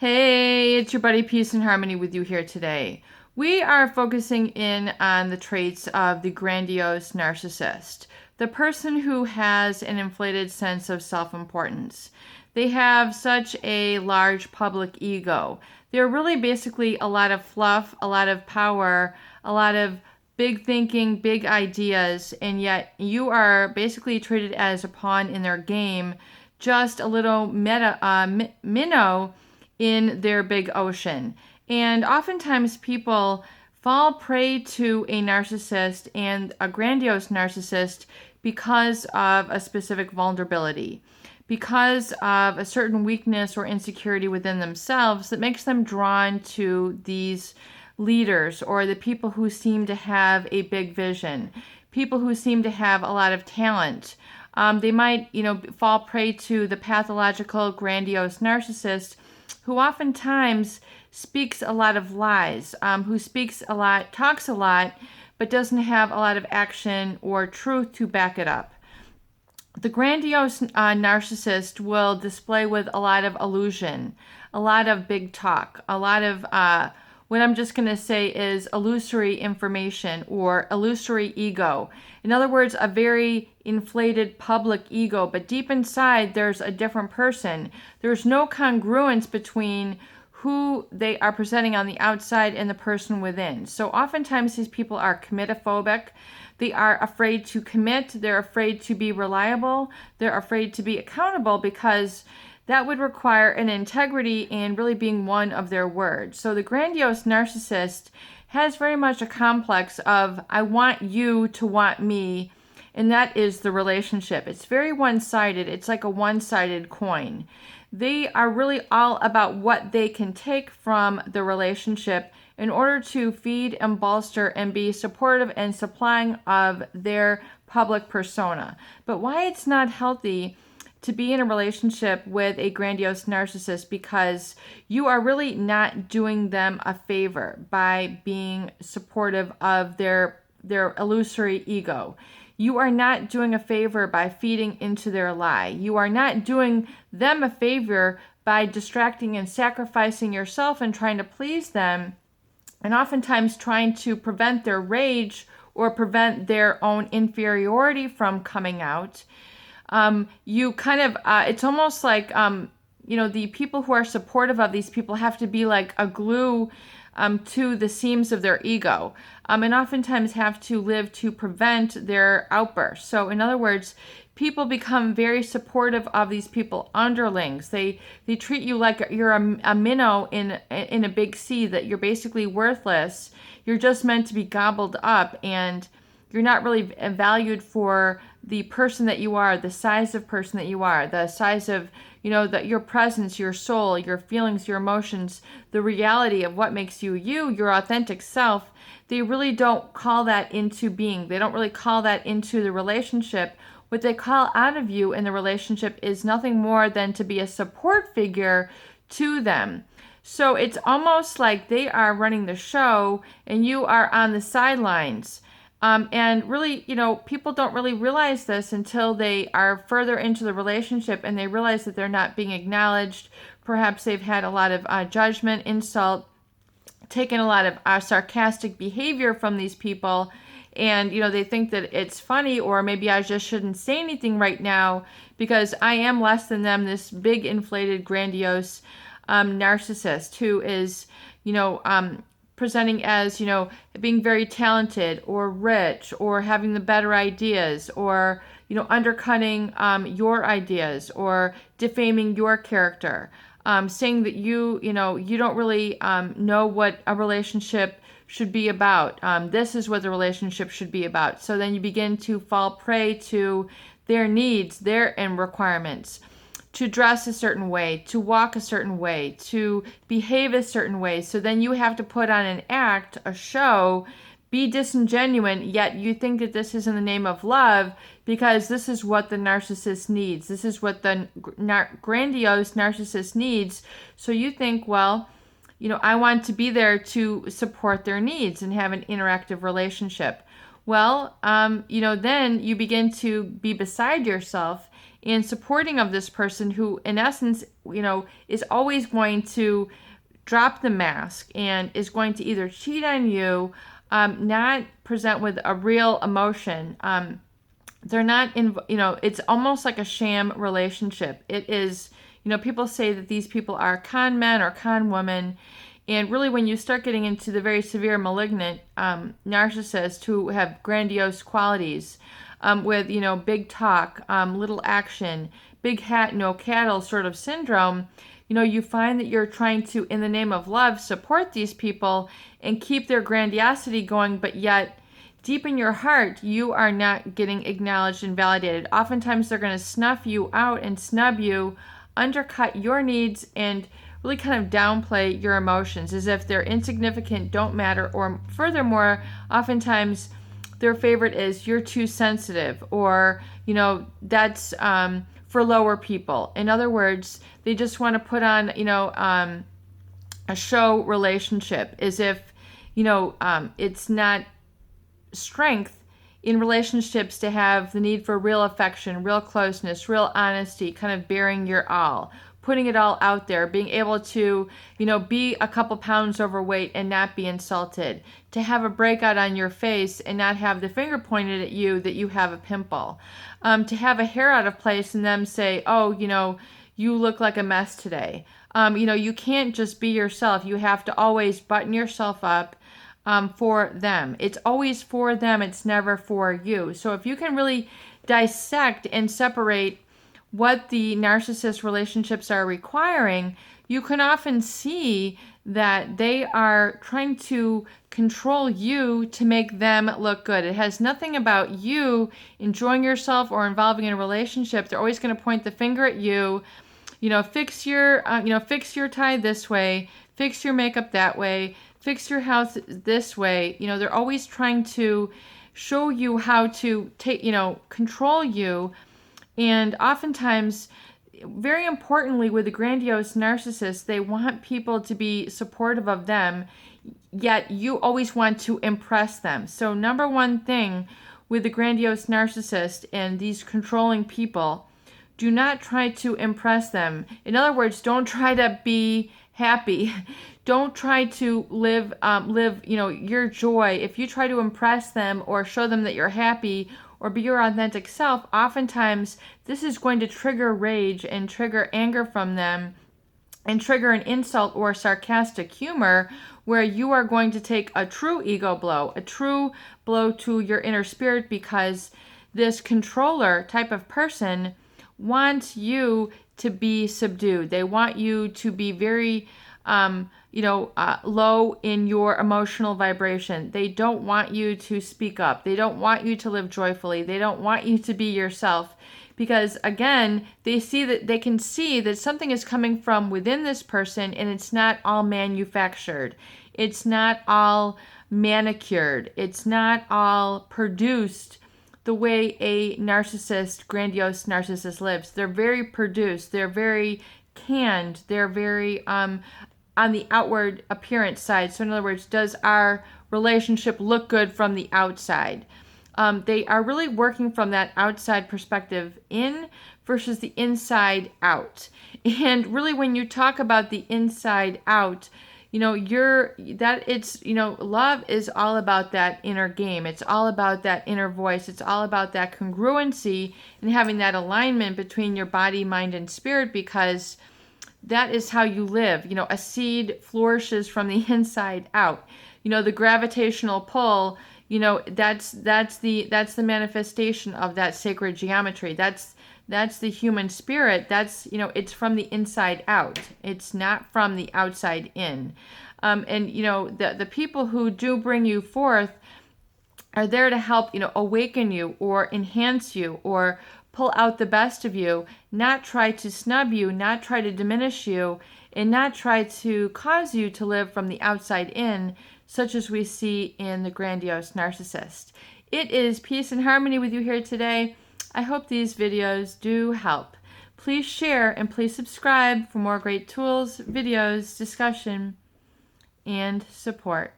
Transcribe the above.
Hey, it's your buddy Peace and Harmony with you here today. We are focusing in on the traits of the grandiose narcissist, the person who has an inflated sense of self-importance. They have such a large public ego. They're really basically a lot of fluff, a lot of power, a lot of big thinking, big ideas, and yet you are basically treated as a pawn in their game, just a little minnow in their big ocean. And oftentimes people fall prey to a narcissist and a grandiose narcissist because of a specific vulnerability, because of a certain weakness or insecurity within themselves that makes them drawn to these leaders or the people who seem to have a big vision, people who seem to have a lot of talent. They might, fall prey to the pathological grandiose narcissist who oftentimes speaks a lot of lies, who speaks a lot, talks a lot, but doesn't have a lot of action or truth to back it up. The grandiose narcissist will display with a lot of illusion, a lot of big talk, a lot of what I'm just going to say is illusory information or illusory ego. In other words, a very inflated public ego, but deep inside there's a different person. There's no congruence between who they are presenting on the outside and the person within. So oftentimes these people are committophobic. They are afraid to commit. They're afraid to be reliable. They're afraid to be accountable because that would require an integrity and really being one of their words. So the grandiose narcissist has very much a complex of, I want you to want me, and that is the relationship. It's very one-sided. It's like a one-sided coin. They are really all about what they can take from the relationship in order to feed and bolster and be supportive and supplying of their public persona. But why it's not healthy to be in a relationship with a grandiose narcissist, because you are really not doing them a favor by being supportive of their illusory ego. You are not doing a favor by feeding into their lie. You are not doing them a favor by distracting and sacrificing yourself and trying to please them, and oftentimes trying to prevent their rage or prevent their own inferiority from coming out. You kind of, it's almost like, the people who are supportive of these people have to be like a glue to the seams of their ego, and oftentimes have to live to prevent their outbursts. So in other words, people become very supportive of these people, underlings. They treat you like you're a minnow in a big sea, that you're basically worthless. You're just meant to be gobbled up, and you're not really valued for the person that you are, the size of person that you are, the size of, your presence, your soul, your feelings, your emotions, the reality of what makes you you, your authentic self. They really don't call that into being. They don't really call that into the relationship. What they call out of you in the relationship is nothing more than to be a support figure to them. So it's almost like they are running the show and you are on the sidelines. And really, people don't really realize this until they are further into the relationship and they realize that they're not being acknowledged. Perhaps they've had a lot of judgment, insult, taken a lot of sarcastic behavior from these people. And, they think that it's funny, or maybe I just shouldn't say anything right now because I am less than them, this big, inflated, grandiose narcissist who is, presenting as, being very talented or rich or having the better ideas or, undercutting your ideas or defaming your character, saying that you don't really know what a relationship should be about. This is what the relationship should be about. So then you begin to fall prey to their needs, their requirements, to dress a certain way, to walk a certain way, to behave a certain way. So then you have to put on an act, a show, be disingenuous, yet you think that this is in the name of love because this is what the narcissist needs. This is what the grandiose narcissist needs. So you think, well, I want to be there to support their needs and have an interactive relationship. Well, then you begin to be beside yourself and supporting of this person who, in essence, is always going to drop the mask and is going to either cheat on you, not present with a real emotion. They're not in, it's almost like a sham relationship. It is, people say that these people are con men or con women. And really, when you start getting into the very severe malignant narcissists who have grandiose qualities, with, big talk, little action, big hat, no cattle sort of syndrome, you find that you're trying to, in the name of love, support these people and keep their grandiosity going, but yet deep in your heart, you are not getting acknowledged and validated. Oftentimes, they're going to snuff you out and snub you, undercut your needs, and really kind of downplay your emotions as if they're insignificant, don't matter, or furthermore, oftentimes their favorite is you're too sensitive, or, that's for lower people. In other words, they just want to put on, a show relationship as if, it's not strength in relationships to have the need for real affection, real closeness, real honesty, kind of bearing your all, putting it all out there, being able to, be a couple pounds overweight and not be insulted, to have a breakout on your face and not have the finger pointed at you that you have a pimple, to have a hair out of place and them say, oh, you look like a mess today. You can't just be yourself. You have to always button yourself up for them. It's always for them. It's never for you. So if you can really dissect and separate what the narcissist relationships are requiring, you can often see that they are trying to control you to make them look good. It has nothing about you enjoying yourself or involving in a relationship. They're always going to point the finger at you. Fix your tie this way, fix your makeup that way, fix your house this way. They're always trying to show you how to take, control you. And oftentimes, very importantly, with the grandiose narcissist, they want people to be supportive of them, yet you always want to impress them. So number one thing with the grandiose narcissist and these controlling people, do not try to impress them. In other words, don't try to be happy. Don't try to live your joy. If you try to impress them or show them that you're happy or be your authentic self, oftentimes this is going to trigger rage and trigger anger from them and trigger an insult or sarcastic humor, where you are going to take a true ego blow, a true blow to your inner spirit, because this controller type of person wants you to be subdued. They want you to be very low in your emotional vibration. They don't want you to speak up. They don't want you to live joyfully. They don't want you to be yourself, because again, they can see that something is coming from within this person, and it's not all manufactured. It's not all manicured. It's not all produced the way a grandiose narcissist lives. They're very produced. They're very canned. They're very on the outward appearance side. So in other words, does our relationship look good from the outside? They are really working from that outside perspective in versus the inside out. And really, when you talk about the inside out, love is all about that inner game. It's all about that inner voice. It's all about that congruency and having that alignment between your body, mind, and spirit, because that is how you live. A seed flourishes from the inside out. The gravitational pull, that's the manifestation of that sacred geometry. That's the human spirit. That's, it's from the inside out. It's not from the outside in. The people who do bring you forth are there to help, awaken you or enhance you or pull out the best of you, not try to snub you, not try to diminish you, and not try to cause you to live from the outside in, such as we see in the grandiose narcissist. It is peace and harmony with you here today. I hope these videos do help. Please share and please subscribe for more great tools, videos, discussion, and support.